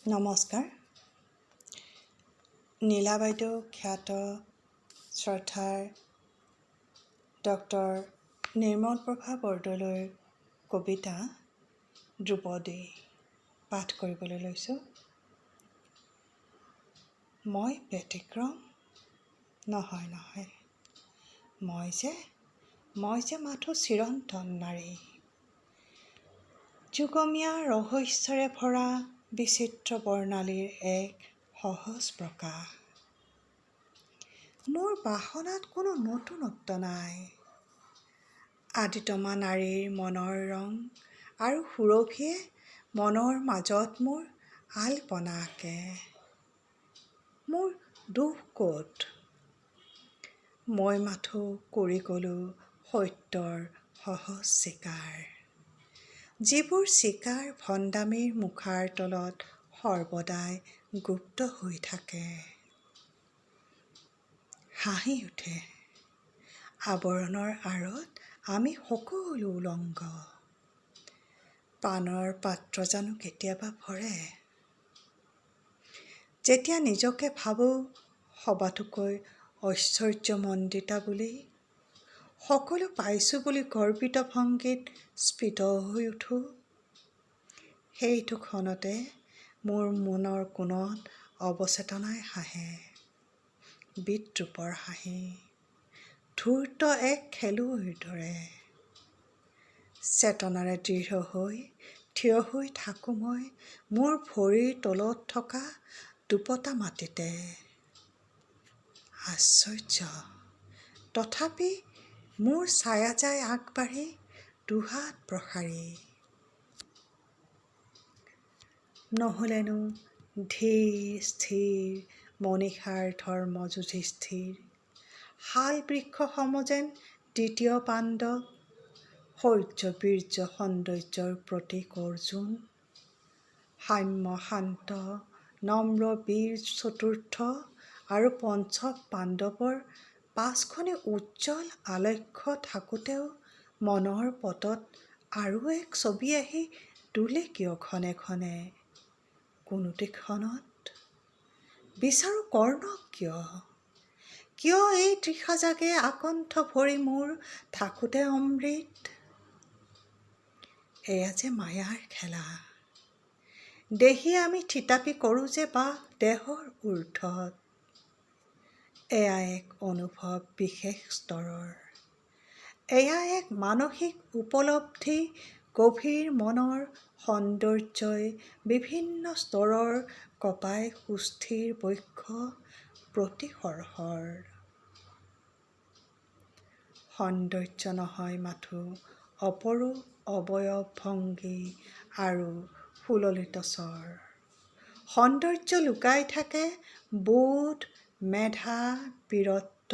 নমস্কাৰ। নীলা বাইদেউ খ্যাত শ্ৰদ্ধাৰ ডক্টৰ নিৰ্মলপ্ৰভা বৰদলৈৰ কবিতা ধ্ৰুপদী পাঠ কৰিবলৈ লৈছোঁ। মই ব্যতিক্ৰম নহয়, মই যে মাথো চিৰন্তন নাৰী, যুগমীয়া ৰহস্যৰে ভৰা বিচিত্ৰ বৰ্ণালীৰ এক সহজ প্ৰকাশ। মোৰ বাসনাত কোনো নতুনত্ব নাই, আদিতমা নাৰীৰ মনৰ ৰং আৰু সুৰভিয়ে মনৰ মাজত মোৰ আলপনা আঁকে। মোৰ দুখ ক'ত? মই মাথো কৰি গ'লোঁ সত্যৰ সহজ চিকাৰ, যিবোৰ চিকাৰ ভণ্ডামীৰ মুখাৰ তলত সৰ্বদাই গুপ্ত হৈ থাকে। হাঁহি উঠে আৱৰণৰ আঁৰত আমি সকলো উলংগ, পানৰ পাত্ৰ জানো কেতিয়াবা ভৰে? যেতিয়া নিজকে ভাবোঁ সবাতোকৈ ঐশ্বৰ্যমণ্ডিতা বুলি, সকলো পাইছোঁ বুলি গৰ্বিত ভংগীত স্ফীত হৈ উঠোঁ, সেইটো ক্ষণতে মোৰ মনৰ কোণত অৱচেতনাই হাঁহে বিদ্ৰূপৰ হাঁহি, ধূৰ্ত এক খেলুৱৈৰ দৰে। চেতনাৰে দৃঢ় হৈ থিয় হৈ থাকোঁ মই মোৰ ভৰিৰ তলত থকা দুপতা মাটিতে। আশ্চৰ্য, তথাপি মোৰ ছায়া যায় আগবাঢ়ি দুহাত প্ৰসাৰি। নহ'লেনো ধীৰ স্থিৰ মনীষাৰ ধৰ্ম যুধিষ্ঠিৰ, শাল বৃক্ষ সম যেন দ্বিতীয় পাণ্ডৱ, শৌৰ্য বীৰ্য সৌন্দৰ্যৰ প্ৰতীক অৰ্জুন, সাম্য শান্ত নম্ৰ বীৰ চতুৰ্থ আৰু পঞ্চম পাণ্ডৱৰ পাঁচখনি উজ্জ্বল আলক্ষ্য থাকোঁতেও মনৰ পটত আৰু এক ছবি আহি তোলে কিয় ক্ষণে ক্ষণে? কোনোটি ক্ষণত বিচাৰোঁ কৰ্ণক কিয় এই তৃষা জাগে আকণ্ঠ ভৰি মোৰ থাকোঁতে অমৃত? এয়া যে মায়াৰ খেলা, দেহি আমি থিতাপি কৰোঁ যে বাস দেহৰ ঊৰ্ধত। এয়া এক অনুভৱ বিশেষ স্তৰৰ, এয়া এক মানসিক উপলব্ধি গভীৰ মনৰ সৌন্দৰ্যই বিভিন্ন স্তৰৰ কঁপাই সুস্থিৰ বক্ষ প্ৰতি সৰসৰ। সৌন্দৰ্য নহয় মাথো অপৰূপ অৱয়ব ভংগী আৰু সুললিত স্বৰ, সৌন্দৰ্য লুকাই থাকে বোধ মেধা বীৰত্ব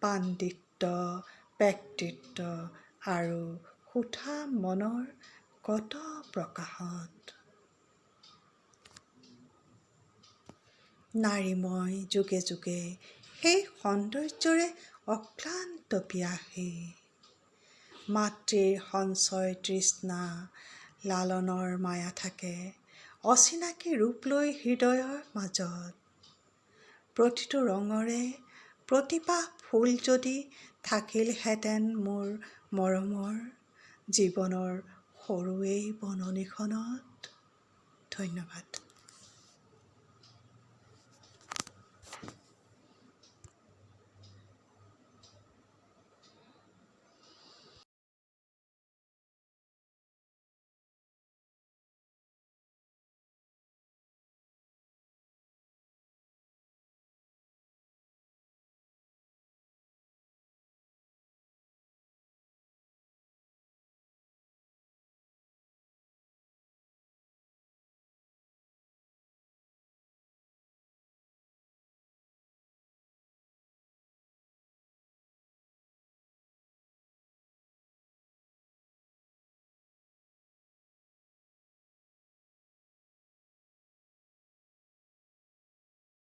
পাণ্ডিত্য ব্যক্তিত্ব আৰু সুঠা মনৰ কত প্ৰকাশত। নাৰী মই যুগে যুগে সেই সৌন্দৰ্যৰে অক্লান্ত পিয়াসী, মাতৃৰ সঞ্চয় তৃষ্ণা লালনৰ মায়া থাকে অচিনাকি ৰূপ লৈ হৃদয়ৰ মাজত। প্ৰতিটো ৰঙৰে প্ৰতিপাহ ফুল যদি থাকিলহেঁতেন মোৰ মৰমৰ জীৱনৰ সৰু এই বননিখনত। ধন্যবাদ।